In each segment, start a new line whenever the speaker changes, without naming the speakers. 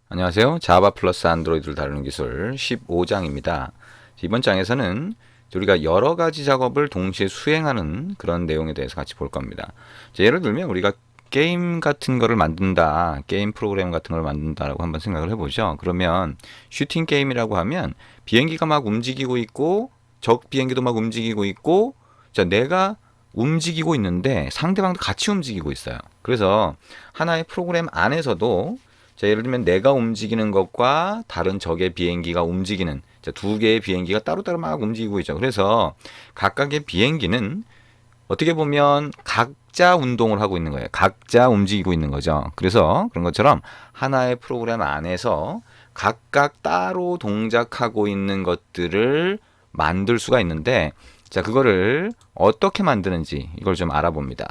안녕하세요. 자바 플러스 안드로이드를 다루는 기술 15장입니다. 이번 장에서는 우리가 여러 가지 작업을 동시에 수행하는 그런 내용에 대해서 같이 볼 겁니다. 예를 들면 우리가 게임 같은 거를 만든다, 게임 프로그램 같은 걸 만든다라고 한번 생각을 해보죠. 그러면 슈팅 게임이라고 하면 비행기가 막 움직이고 있고 적 비행기도 막 움직이고 있고 내가 움직이고 있는데 상대방도 같이 움직이고 있어요. 그래서 하나의 프로그램 안에서도 예를 들면 내가 움직이는 것과 다른 적의 비행기가 움직이는 두 개의 비행기가 따로따로 막 움직이고 있죠. 그래서 각각의 비행기는 어떻게 보면 각자 운동을 하고 있는 거예요. 각자 움직이고 있는 거죠. 그래서 그런 것처럼 하나의 프로그램 안에서 각각 따로 동작하고 있는 것들을 만들 수가 있는데, 그거를 어떻게 만드는지 이걸 좀 알아봅니다.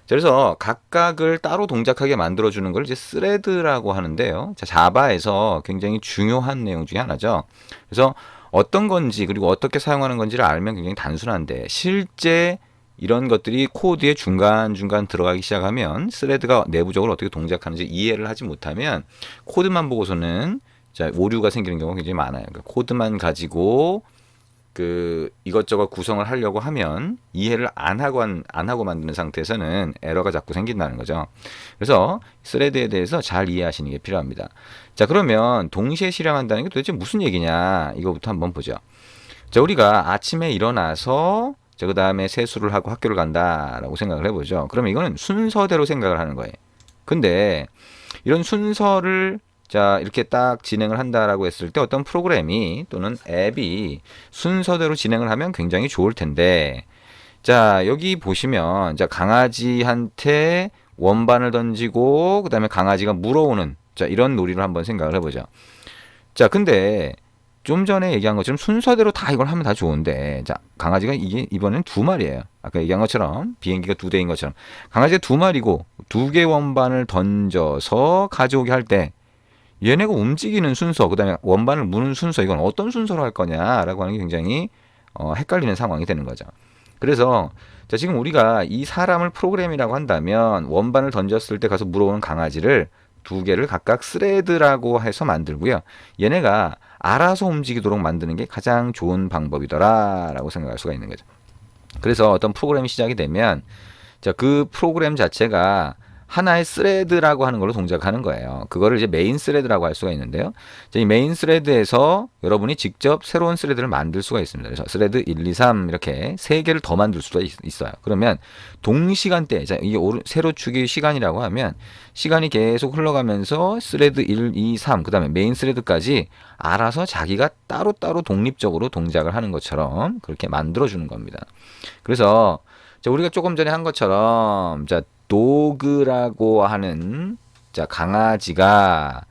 그래서 각각을 따로 동작하게 만들어주는 걸 이제 스레드라고 하는데요. 자바에서 굉장히 중요한 내용 중에 하나죠. 그래서 어떤 건지 그리고 어떻게 사용하는 건지를 알면 굉장히 단순한데, 실제 이런 것들이 코드의 중간중간 들어가기 시작하면 스레드가 내부적으로 어떻게 동작하는지 이해를 하지 못하면 코드만 보고서는 오류가 생기는 경우가 굉장히 많아요. 그러니까 코드만 가지고 이것저것 구성을 하려고 하면 이해를 안 하고 만드는 상태에서는 에러가 자꾸 생긴다는 거죠. 그래서 스레드에 대해서 잘 이해하시는 게 필요합니다. 그러면 동시에 실행한다는 게 도대체 무슨 얘기냐, 이거부터 한번 보죠. 우리가 아침에 일어나서 그 다음에 세수를 하고 학교를 간다라고 생각을 해보죠. 그러면 이거는 순서대로 생각을 하는 거예요. 근데 이런 순서를 이렇게 딱 진행을 한다라고 했을 때 어떤 프로그램이 또는 앱이 순서대로 진행을 하면 굉장히 좋을 텐데, 여기 보시면 강아지한테 원반을 던지고 그다음에 강아지가 물어오는 이런 놀이를 한번 생각을 해보죠. 근데 좀 전에 얘기한 것처럼 순서대로 다 이걸 하면 다 좋은데, 강아지가 이게 이번엔 두 마리예요. 아까 얘기한 것처럼 비행기가 두 대인 것처럼 강아지가 두 마리고 두 개 원반을 던져서 가져오게 할 때 얘네가 움직이는 순서, 그다음에 원반을 무는 순서, 이건 어떤 순서로 할 거냐라고 하는 게 굉장히 헷갈리는 상황이 되는 거죠. 그래서 지금 우리가 이 사람을 프로그램이라고 한다면 원반을 던졌을 때 가서 물어오는 강아지를 두 개를 각각 스레드라고 해서 만들고요. 얘네가 알아서 움직이도록 만드는 게 가장 좋은 방법이더라라고 생각할 수가 있는 거죠. 그래서 어떤 프로그램이 시작이 되면 그 프로그램 자체가 하나의 스레드라고 하는 걸로 동작하는 거예요. 그거를 이제 메인 스레드라고 할 수가 있는데요. 이 메인 스레드에서 여러분이 직접 새로운 스레드를 만들 수가 있습니다. 그래서 스레드 1, 2, 3 이렇게 세 개를 더 만들 수가 있어요. 그러면 동시간대, 이게 세로축이 시간이라고 하면 시간이 계속 흘러가면서 스레드 1, 2, 3, 그 다음에 메인 스레드까지 알아서 자기가 따로따로 독립적으로 동작을 하는 것처럼 그렇게 만들어주는 겁니다. 그래서 우리가 조금 전에 한 것처럼 도그라고 하는 강아지가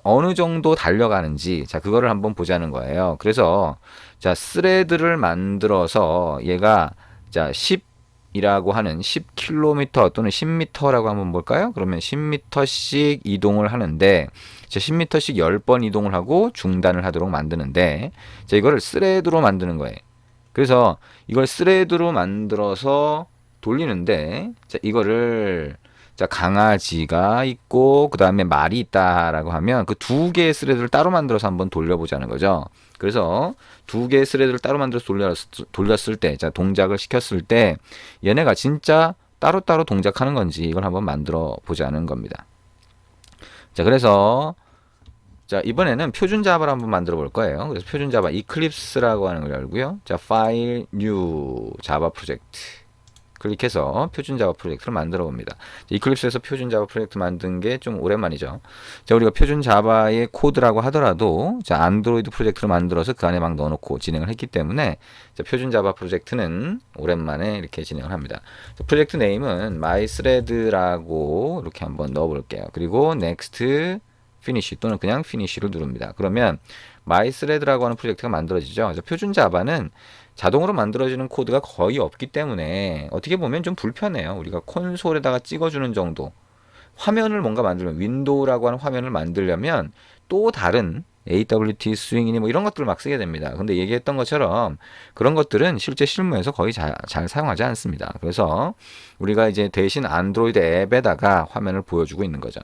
어느 정도 달려가는지 그거를 한번 보자는 거예요. 그래서 스레드를 만들어서 얘가 10이라고 하는 10km 또는 10m라고 한번 볼까요? 그러면 10m씩 이동을 하는데 10m씩 10번 이동을 하고 중단을 하도록 만드는데 이거를 스레드로 만드는 거예요. 그래서 이걸 스레드로 만들어서 돌리는데 이거를 강아지가 있고 그 다음에 말이 있다라고 하면 그 두 개의 스레드를 따로 만들어서 한번 돌려보자는 거죠. 그래서 두 개의 스레드를 따로 만들어서 돌렸을 때, 동작을 시켰을 때 얘네가 진짜 따로따로 동작하는 건지 이걸 한번 만들어 보자는 겁니다. 그래서 이번에는 표준 자바를 한번 만들어 볼 거예요. 그래서 표준 자바 이클립스라고 하는 걸 열고요. 파일 뉴 자바 프로젝트 클릭해서 표준 자바 프로젝트를 만들어 봅니다. 이클립스에서 표준 자바 프로젝트 만든 게 좀 오랜만이죠. 우리가 표준 자바의 코드라고 하더라도 안드로이드 프로젝트를 만들어서 그 안에 막 넣어놓고 진행을 했기 때문에 표준 자바 프로젝트는 오랜만에 이렇게 진행을 합니다. 프로젝트 네임은 mythread라고 이렇게 한번 넣어 볼게요. 그리고 next finish 또는 그냥 finish를 누릅니다. 그러면 mythread라고 하는 프로젝트가 만들어지죠. 그래서 표준 자바는 자동으로 만들어지는 코드가 거의 없기 때문에 어떻게 보면 좀 불편해요. 우리가 콘솔에다가 찍어주는 정도. 화면을 뭔가 만들면 윈도우라고 하는 화면을 만들려면 또 다른 AWT 스윙이니 뭐 이런 것들을 막 쓰게 됩니다. 근데 얘기했던 것처럼 그런 것들은 실제 실무에서 거의 잘 사용하지 않습니다. 그래서 우리가 이제 대신 안드로이드 앱에다가 화면을 보여주고 있는 거죠.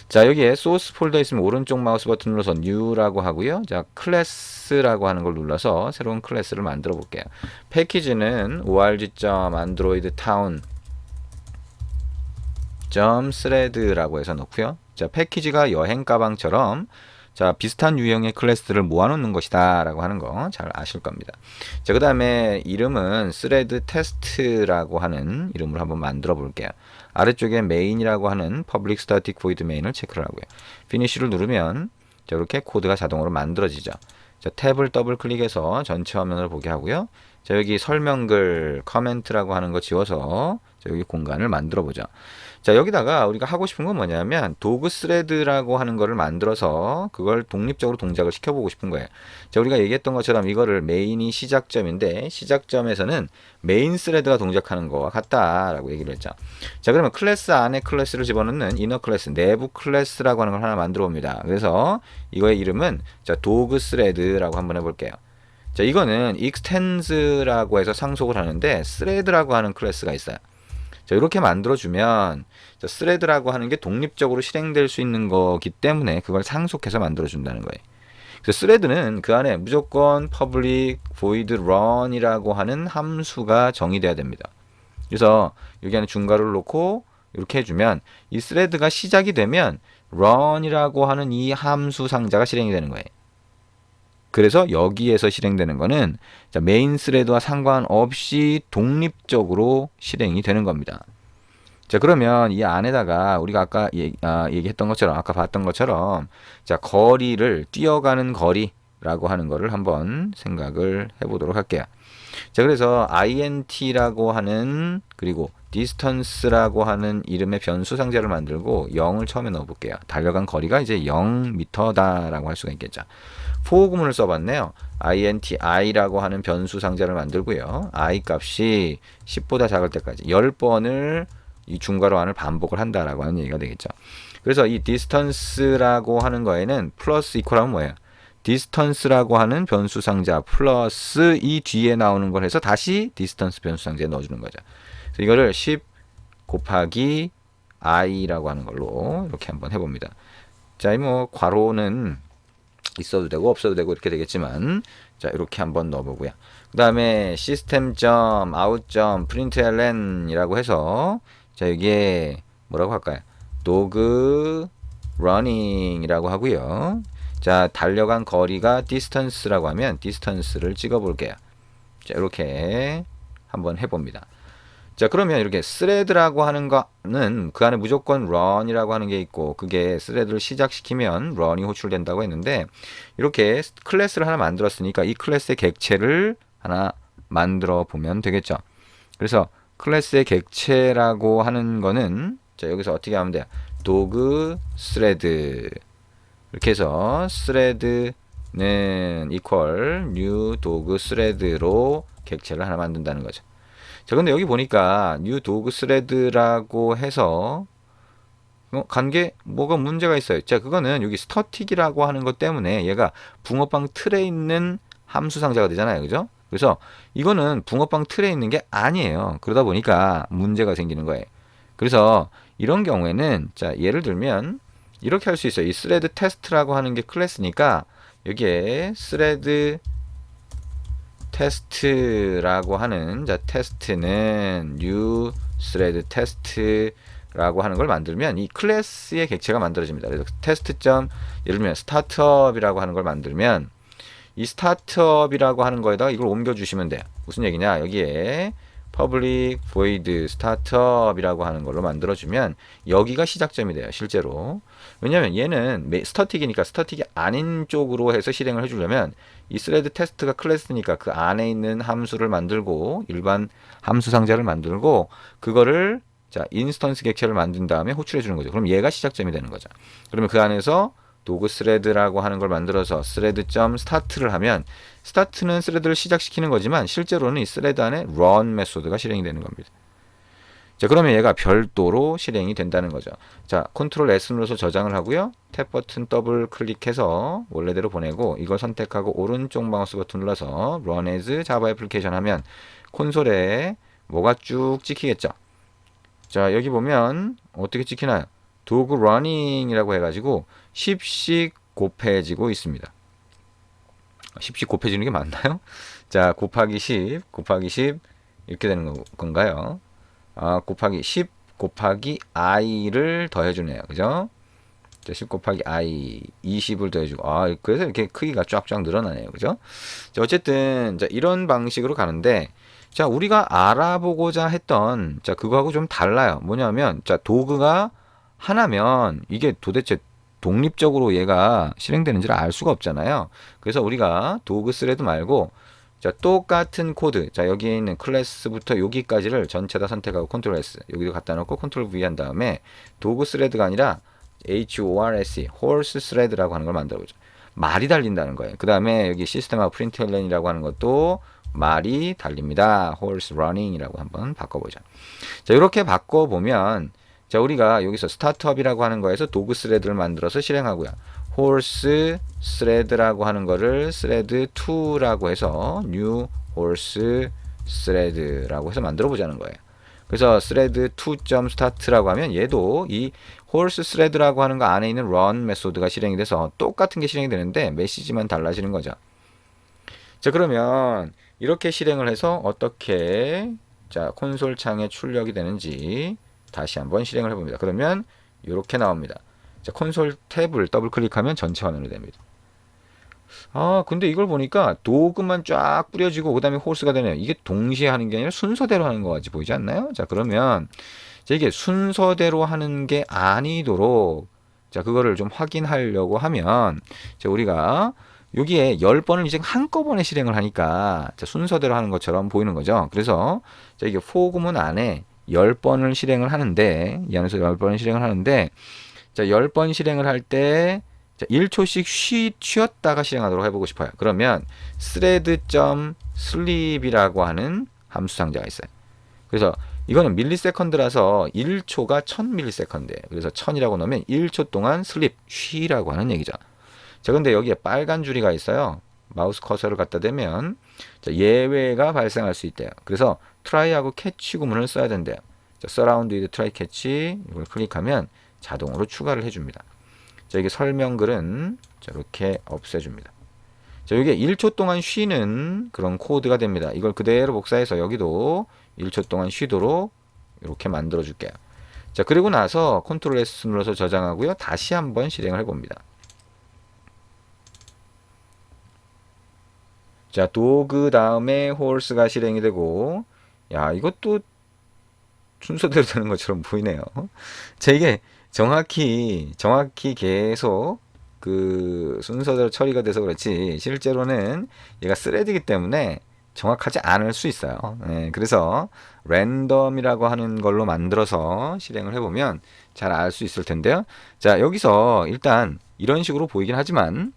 자, 여기에 소스 폴더에 있으면 오른쪽 마우스 버튼 눌러서 New라고 하고요. 자, 클래스라고 하는 걸 눌러서 새로운 클래스를 만들어 볼게요. 패키지는 org.androidtown.thread라고 해서 넣고요. 자, 패키지가 여행 가방처럼 자, 비슷한 유형의 클래스들을 모아놓는 것이다 라고 하는 거 잘 아실 겁니다. 자, 그 다음에 이름은 스레드 테스트라고 하는 이름으로 한번 만들어 볼게요. 아래쪽에 메인이라고 하는 public static void main을 체크를 하고요. finishi를 누르면 자, 이렇게 코드가 자동으로 만들어지죠. 자, 탭을 더블 클릭해서 전체 화면을 보게 하고요. 자, 여기 설명글 커멘트라고 하는 거 지워서 자, 여기 공간을 만들어 보죠. 자, 여기다가 우리가 하고 싶은 건 뭐냐면 도그 스레드라고 하는 거를 만들어서 그걸 독립적으로 동작을 시켜보고 싶은 거예요. 자, 우리가 얘기했던 것처럼 이거를 메인이 시작점인데 시작점에서는 메인 스레드가 동작하는 거와 같다라고 얘기를 했죠. 자, 그러면 클래스 안에 클래스를 집어넣는 이너 클래스, 내부 클래스라고 하는 걸 하나 만들어 봅니다. 그래서 이거의 이름은 자, 도그 스레드라고 한번 해볼게요. 자, 이거는 extens라고 해서 상속을 하는데 스레드라고 하는 클래스가 있어요. 자, 이렇게 만들어주면 자, 스레드라고 하는 게 독립적으로 실행될 수 있는 거기 때문에 그걸 상속해서 만들어준다는 거예요. 그래서 스레드는 그 안에 무조건 public void run이라고 하는 함수가 정의돼야 됩니다. 그래서 여기 안에 중괄호를 놓고 이렇게 해주면 이 스레드가 시작이 되면 run이라고 하는 이 함수 상자가 실행이 되는 거예요. 그래서 여기에서 실행되는 거는 자, 메인 스레드와 상관없이 독립적으로 실행이 되는 겁니다. 자, 그러면 이 안에다가 우리가 아까 얘기했던 것처럼 아까 봤던 것처럼 자, 거리를 뛰어가는 거리라고 하는 거를 한번 생각을 해보도록 할게요. 자, 그래서 int라고 하는 그리고 distance라고 하는 이름의 변수 상자를 만들고 0을 처음에 넣어볼게요. 달려간 거리가 이제 0m다라고 할 수가 있겠죠. for 구문을 써봤네요. inti라고 하는 변수 상자를 만들고요. i 값이 10보다 작을 때까지 10번을 이 중괄호 안을 반복을 한다라고 하는 얘기가 되겠죠. 그래서 이 distance라고 하는 거에는 플러스 이퀄하면 뭐예요? distance라고 하는 변수 상자 플러스 이 뒤에 나오는 걸 해서 다시 distance 변수 상자에 넣어주는 거죠. 그래서 이거를 10 곱하기 i라고 하는 걸로 이렇게 한번 해봅니다. 자, 뭐 괄호는 있어도 되고 없어도 되고 이렇게 되겠지만 자, 이렇게 한번 넣어보고요. 그 다음에 system.out.println이라고 해서 자, 여기에 뭐라고 할까요? dog running이라고 하고요. 자, 달려간 거리가 distance라고 하면 distance를 찍어 볼게요. 자, 이렇게 한번 해봅니다. 자, 그러면 이렇게 스레드라고 하는 거는 그 안에 무조건 run이라고 하는 게 있고 그게 스레드를 시작시키면 run이 호출된다고 했는데 이렇게 클래스를 하나 만들었으니까 이 클래스의 객체를 하나 만들어 보면 되겠죠. 그래서 클래스의 객체라고 하는 거는 자, 여기서 어떻게 하면 돼요? dog thread 이렇게 해서 thread는 equal new dog thread로 객체를 하나 만든다는 거죠. 자, 근데 여기 보니까 new dog thread라고 해서 간게 뭐가 문제가 있어요. 자, 그거는 여기 static이라고 하는 것 때문에 얘가 붕어빵 틀에 있는 함수 상자가 되잖아요. 그죠? 그래서 이거는 붕어빵 틀에 있는 게 아니에요. 그러다 보니까 문제가 생기는 거예요. 그래서 이런 경우에는 자, 예를 들면 이렇게 할 수 있어요. 이 thread test라고 하는 게 클래스니까 여기에 thread test라고 하는 자, test는 new thread test라고 하는 걸 만들면 이 클래스의 객체가 만들어집니다. 그래서 test. 예를 들면 startup이라고 하는 걸 만들면 이 startup이라고 하는 거에다가 이걸 옮겨 주시면 돼요. 무슨 얘기냐? 여기에 public void startup이라고 하는 걸로 만들어주면 여기가 시작점이 돼요. 실제로. 왜냐면 얘는 스타틱이니까 스타틱이 아닌 쪽으로 해서 실행을 해주려면 이 thread test가 클래스니까 그 안에 있는 함수를 만들고 일반 함수 상자를 만들고 그거를 자, 인스턴스 객체를 만든 다음에 호출해 주는 거죠. 그럼 얘가 시작점이 되는 거죠. 그러면 그 안에서 도그 스레드라고 하는 걸 만들어서 스레드.start를 하면 start는 스레드를 시작시키는 거지만 실제로는 이 스레드 안에 run 메소드가 실행이 되는 겁니다. 자, 그러면 얘가 별도로 실행이 된다는 거죠. 자, 컨트롤 S 눌러서 저장을 하고요. 탭 버튼 더블 클릭해서 원래대로 보내고 이걸 선택하고 오른쪽 마우스 버튼 눌러서 run as java application 하면 콘솔에 뭐가 쭉 찍히겠죠. 자, 여기 보면 어떻게 찍히나요? 도구 running이라고 해가지고 10씩 곱해지고 있습니다. 10씩 곱해지는 게 맞나요? 자, 곱하기 10, 곱하기 10 이렇게 되는 건가요? 곱하기 10 곱하기 i를 더해주네요. 그죠? 자, 10 곱하기 i 20을 더해주고 그래서 이렇게 크기가 쫙쫙 늘어나네요. 그죠? 자, 어쨌든 자, 이런 방식으로 가는데 자, 우리가 알아보고자 했던 자, 그거하고 좀 달라요. 뭐냐면 자, 도구가 하나면 이게 도대체 독립적으로 얘가 실행되는지를 알 수가 없잖아요. 그래서 우리가 도구 스레드 말고 자, 똑같은 코드. 자, 여기에 있는 클래스부터 여기까지를 전체 다 선택하고 컨트롤 S. 여기도 갖다 놓고 컨트롤 V 한 다음에 도구 스레드가 아니라 HORSE, horse thread라고 하는 걸 만들어 보죠. 말이 달린다는 거예요. 그 다음에 여기 시스템하고 println이라고 하는 것도 말이 달립니다. horse running이라고 한번 바꿔보자. 자, 이렇게 바꿔보면 자, 우리가 여기서 스타트업이라고 하는 거에서 도구 스레드를 만들어서 실행하고요. horse thread라고 하는 거를 thread 2라고 해서 new horse thread라고 해서 만들어 보자는 거예요. 그래서 thread 2.start라고 하면 얘도 이 horse thread라고 하는 거 안에 있는 run 메소드가 실행이 돼서 똑같은 게 실행이 되는데 메시지만 달라지는 거죠. 자, 그러면 이렇게 실행을 해서 어떻게 자, 콘솔 창에 출력이 되는지 다시 한번 실행을 해봅니다. 그러면 이렇게 나옵니다. 자, 콘솔 탭을 더블 클릭하면 전체 화면이 됩니다. 근데 이걸 보니까 도구만 쫙 뿌려지고 그 다음에 호스가 되네요. 이게 동시에 하는 게 아니라 순서대로 하는 것 같이 보이지 않나요? 자, 그러면 자, 이게 순서대로 하는 게 아니도록 자, 그거를 좀 확인하려고 하면 자, 우리가 여기에 10번을 이제 한꺼번에 실행을 하니까 자, 순서대로 하는 것처럼 보이는 거죠. 그래서 자, 이게 for 구문 안에 10번을 실행을 하는데 이 안에서 10번을 실행을 하는데 자, 10번 실행을 할 때 1초씩 쉬었다가 실행하도록 해보고 싶어요. 그러면 thread.sleep이라고 하는 함수 상자가 있어요. 그래서 이거는 밀리세컨드라서 1초가 1000밀리세컨드예요. 그래서 1000이라고 넣으면 1초 동안 sleep, 쉬라고 하는 얘기죠. 자, 근데 여기에 빨간 줄이가 있어요. 마우스 커서를 갖다 대면 자, 예외가 발생할 수 있대요. 그래서 try하고 catch 구문을 써야 된대요. 자, surround with try catch 이걸 클릭하면 자동으로 추가를 해줍니다. 자, 이게 설명글은 자, 이렇게 없애줍니다. 자, 이게 1초 동안 쉬는 그런 코드가 됩니다. 이걸 그대로 복사해서 여기도 1초 동안 쉬도록 이렇게 만들어 줄게요. 자, 그리고 나서 컨트롤 S 눌러서 저장하고요. 다시 한번 실행을 해봅니다. 자, 도그 다음에 horse가 실행이 되고 야, 이것도 순서대로 되는 것처럼 보이네요. 자, 이게 정확히 계속 그 순서대로 처리가 돼서 그렇지 실제로는 얘가 스레드이기 때문에 정확하지 않을 수 있어요. 네, 그래서 랜덤이라고 하는 걸로 만들어서 실행을 해보면 잘 알 수 있을 텐데요. 자, 여기서 일단 이런 식으로 보이긴 하지만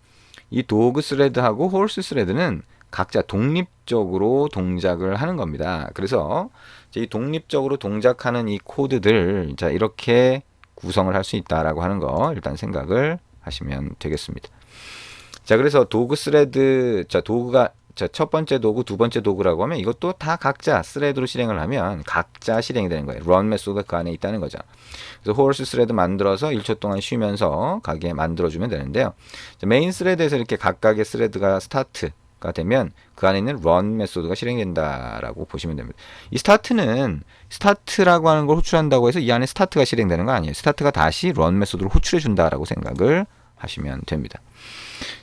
이 도그 스레드하고 홀스 스레드는 각자 독립적으로 동작을 하는 겁니다. 그래서 이 독립적으로 동작하는 이 코드들 자, 이렇게 구성을 할 수 있다라고 하는 거 일단 생각을 하시면 되겠습니다. 자, 그래서 도구 스레드 자, 도구가 자, 첫 번째 도구, 두 번째 도구라고 하면 이것도 다 각자 스레드로 실행을 하면 각자 실행이 되는 거예요. run 메소드가 그 안에 있다는 거죠. 그래서 horse 스레드 만들어서 1초 동안 쉬면서 가게 만들어주면 되는데요. 메인 스레드에서 이렇게 각각의 스레드가 스타트가 되면 그 안에 있는 run 메소드가 실행된다라고 보시면 됩니다. 이 스타트는 스타트라고 하는 걸 호출한다고 해서 이 안에 스타트가 실행되는 거 아니에요. 스타트가 다시 run 메소드를 호출해 준다라고 생각을 하시면 됩니다.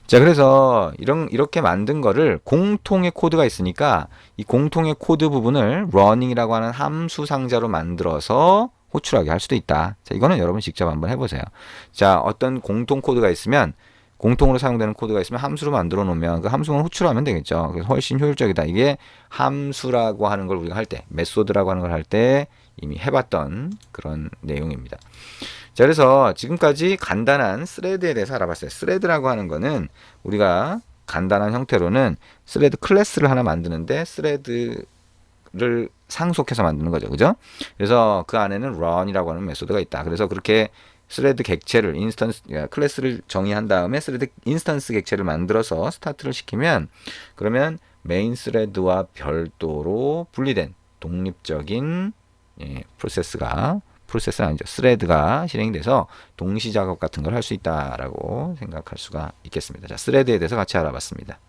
자, 그래서 이렇게 만든 거를 공통의 코드가 있으니까 이 공통의 코드 부분을 running이라고 하는 함수 상자로 만들어서 호출하게 할 수도 있다. 자, 이거는 여러분 직접 한번 해보세요. 자, 어떤 공통 코드가 있으면 공통으로 사용되는 코드가 있으면 함수로 만들어 놓으면 그 함수만 호출하면 되겠죠. 그래서 훨씬 효율적이다. 이게 함수라고 하는 걸 우리가 할 때, 메소드라고 하는 걸 할 때 이미 해봤던 그런 내용입니다. 자, 그래서 지금까지 간단한 스레드에 대해서 알아봤어요. 스레드라고 하는 거는 우리가 간단한 형태로는 스레드 클래스를 하나 만드는데 스레드를 상속해서 만드는 거죠. 그죠? 그래서 그 안에는 run이라고 하는 메소드가 있다. 그래서 그렇게 스레드 객체를 클래스를 정의한 다음에 스레드 인스턴스 객체를 만들어서 스타트를 시키면 그러면 메인 스레드와 별도로 분리된 독립적인 프로세스가 프로세스는 아니죠. 스레드가 실행이 돼서 동시 작업 같은 걸 할 수 있다라고 생각할 수가 있겠습니다. 자, 스레드에 대해서 같이 알아봤습니다.